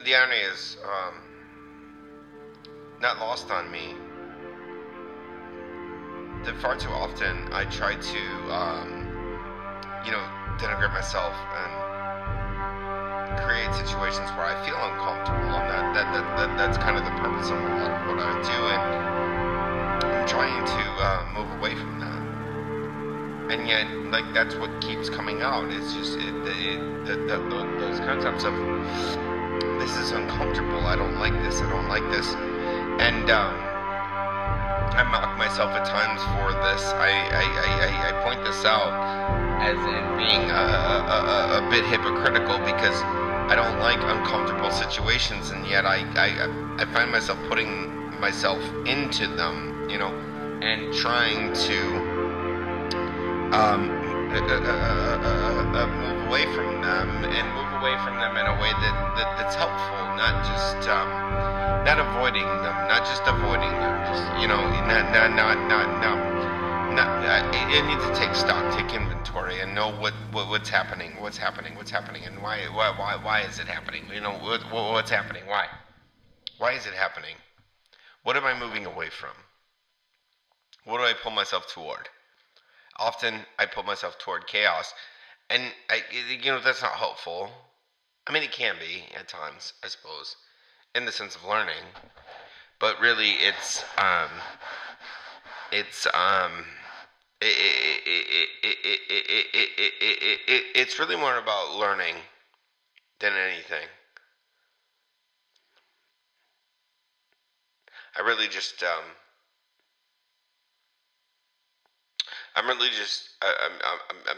the irony is not lost on me that far too often I try to, denigrate myself and create situations where I feel uncomfortable, and that's kind of the purpose of a lot of what I do, and I'm trying to move away from that. And yet, like, that's what keeps coming out. It's just those concepts of this is uncomfortable. I don't like this. I don't like this. And I mock myself at times for this. I point this out as in being a bit hypocritical because I don't like uncomfortable situations, and yet I find myself putting myself into them, and trying to move away from them and move away from them in a way that's helpful, not just not avoiding them, not just avoiding them, just I need to take stock, take inventory, and know what's happening, and why is it happening? What's happening? Why is it happening? What am I moving away from? What do I pull myself toward? Often I pull myself toward chaos, and that's not helpful. I mean, it can be at times, I suppose, in the sense of learning, but really it's really more about learning than anything. I'm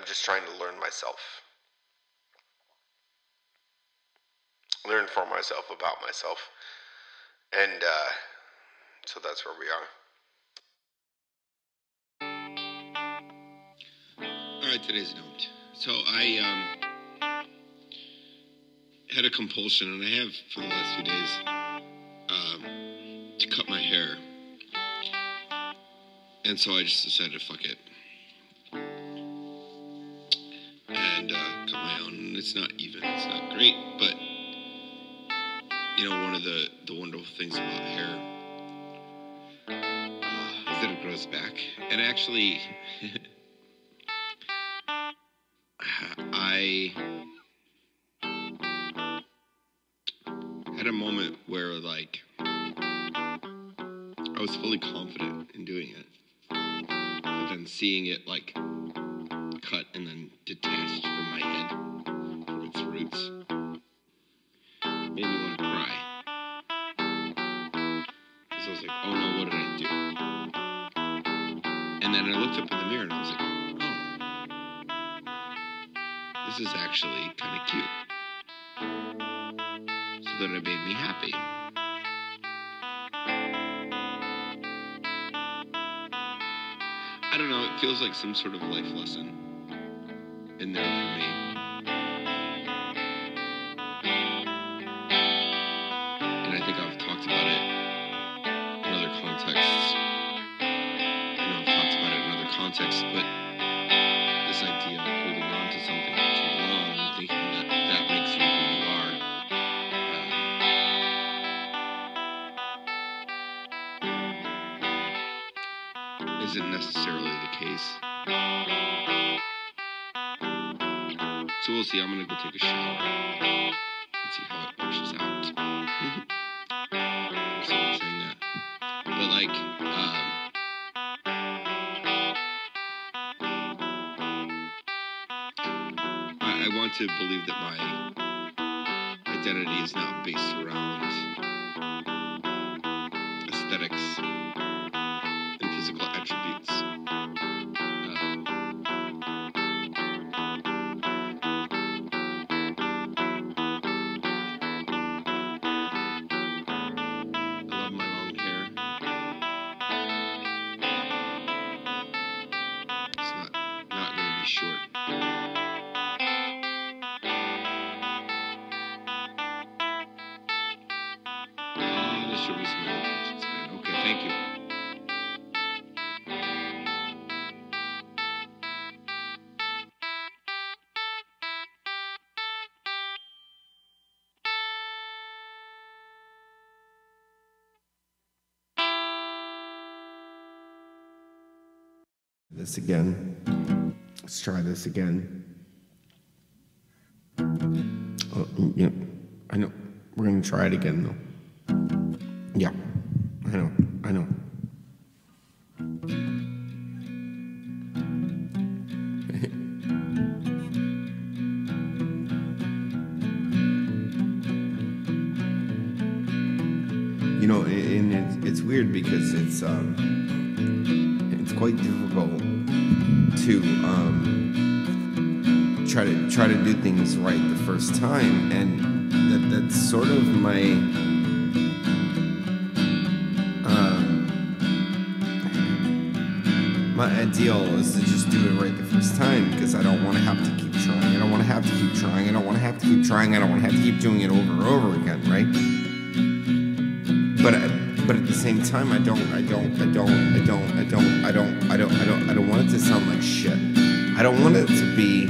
just trying to learn myself, learn for myself, about myself, and so that's where we are. Alright, today's note. So I had a compulsion, and I have for the last few days, to cut my hair. And so I just decided, fuck it. And cut my own. And it's not even, it's not great, but one of the wonderful things about hair is that it grows back. And actually, I had a moment where, like, I was fully confident in doing it. But then seeing it, like, cut and then detached from my head, from its roots, made me want to cry. So I was like, oh no, what did I do? And then I looked up in the mirror and I was like, oh, this is actually kind of cute. So then it made me happy. I don't know, it feels like some sort of life lesson in there for me. And I think I've talked about it in other contexts. I've talked about it in other contexts, but this idea of holding on to something for too long and thinking that makes you who you are, isn't necessarily the case. So we'll see. I'm gonna go take a shower and see how it washes out. I'm sorry saying that, but like, I want to believe that my identity is not based around aesthetics and physical attributes. Short. This should be some intentions, man. Okay, thank you. This again. Let's try this again. Oh, yeah, I know. We're gonna try it again, though. Yeah, I know. You know, and it's weird because it's quite difficult to try to do things right the first time, and that's sort of my my ideal is to just do it right the first time, because I don't want to have to keep trying. I don't want to have to keep trying. I don't want to have to keep trying. I don't want to have to keep doing it over and over again, right? But at the same time, I don't want it to sound like shit. I don't want it to be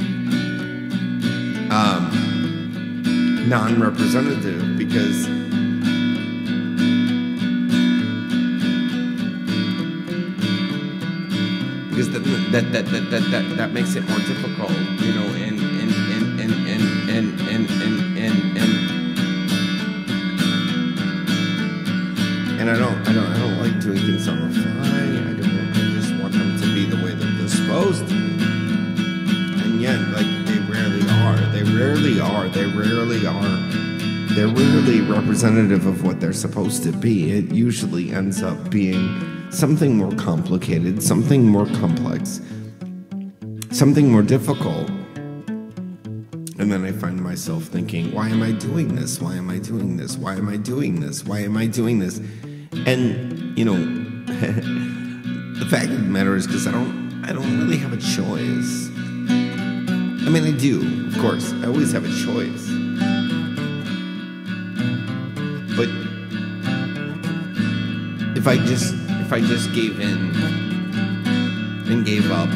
non-representative, because that makes it more difficult, you know, and I don't like doing things on the fly. I just want them to be the way that they're supposed to be. And yet, like, they rarely are. They're rarely representative of what they're supposed to be. It usually ends up being something more complicated, something more complex, something more difficult. And then I find myself thinking, why am I doing this? Why am I doing this? Why am I doing this? Why am I doing this? And, you know, the fact of the matter is, because I don't really have a choice. I mean, I do, of course. I always have a choice. But if I just gave in and gave up,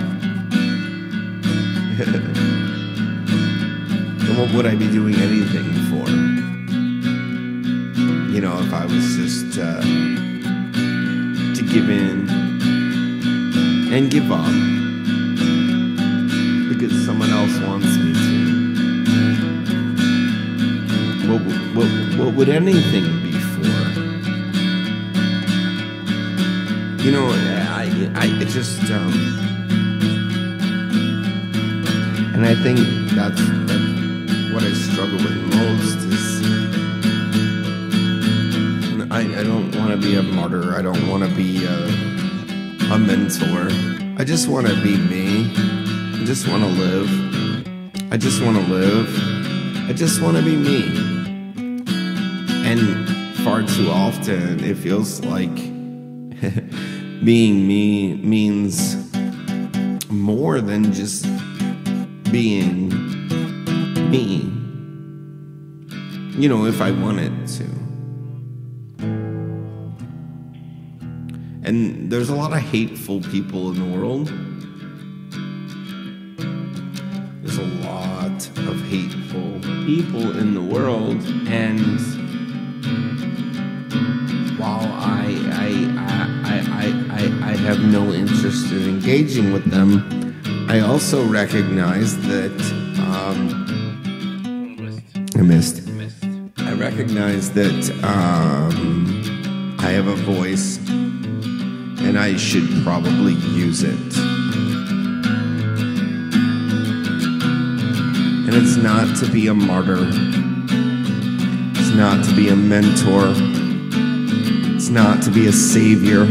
then what would I be doing anything for? You know, if I was just to give in and give up because someone else wants me to, what would anything be for? You know, I just and I think that's what I struggle with most is I don't want to be a martyr. I don't want to be a mentor. I just want to be me. I just want to live. I just want to live. I just want to be me. And far too often it feels like being me means more than just being me. You know, if I wanted to. And there's a lot of hateful people in the world. There's a lot of hateful people in the world, and while I have no interest in engaging with them, I also recognize that I recognize that I have a voice, and I should probably use it. And it's not to be a martyr. It's not to be a mentor. It's not to be a savior.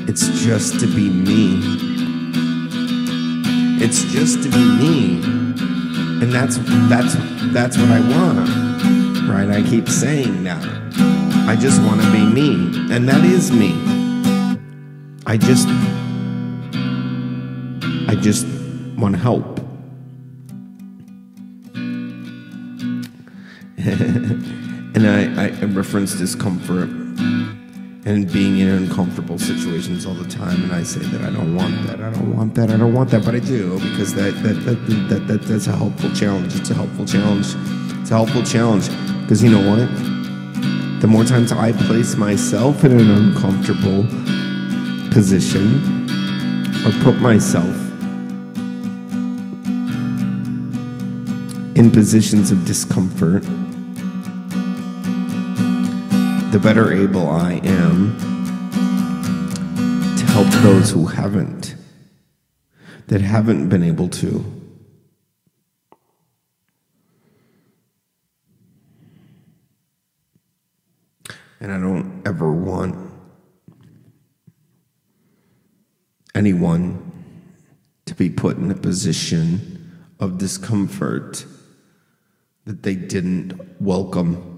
It's just to be me. It's just to be me. And that's what I want. Right? I keep saying that. I just want to be me. And that is me. I just want to help. And I reference discomfort and being in uncomfortable situations all the time, and I say that I don't want that, but I do, because that's a helpful challenge. It's a helpful challenge. It's a helpful challenge, because you know what? The more times I place myself in an uncomfortable position, or put myself in positions of discomfort, the better able I am to help those who haven't, that haven't been able to. And I don't ever want anyone to be put in a position of discomfort that they didn't welcome.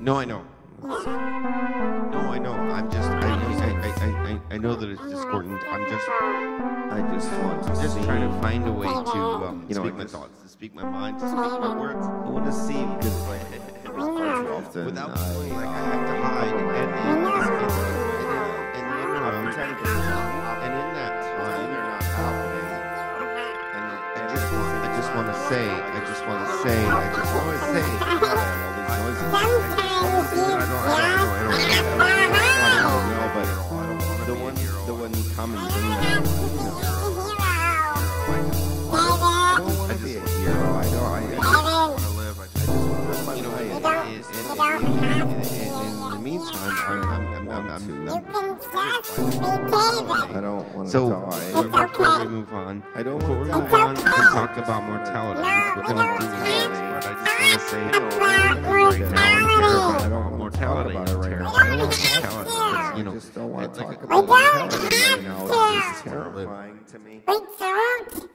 No, I know. No, I know. I know that it's discordant. I just want to trying to find a way to, speak my thoughts, to speak my mind, to speak my words. I want to see because often without feeling like I have to hide and in that time they're not happening. And I just want to say, the one common thing that I just be a hero. I want to live. I just want to live my life. In the meantime, I don't want to die. Before we move on, we can talk about mortality. We're going to do this, but I just want to say right now, I don't want mortality about it right now. I don't want mortality because, I just don't want to talk about mortality right now. It's terrifying to me. We don't have to.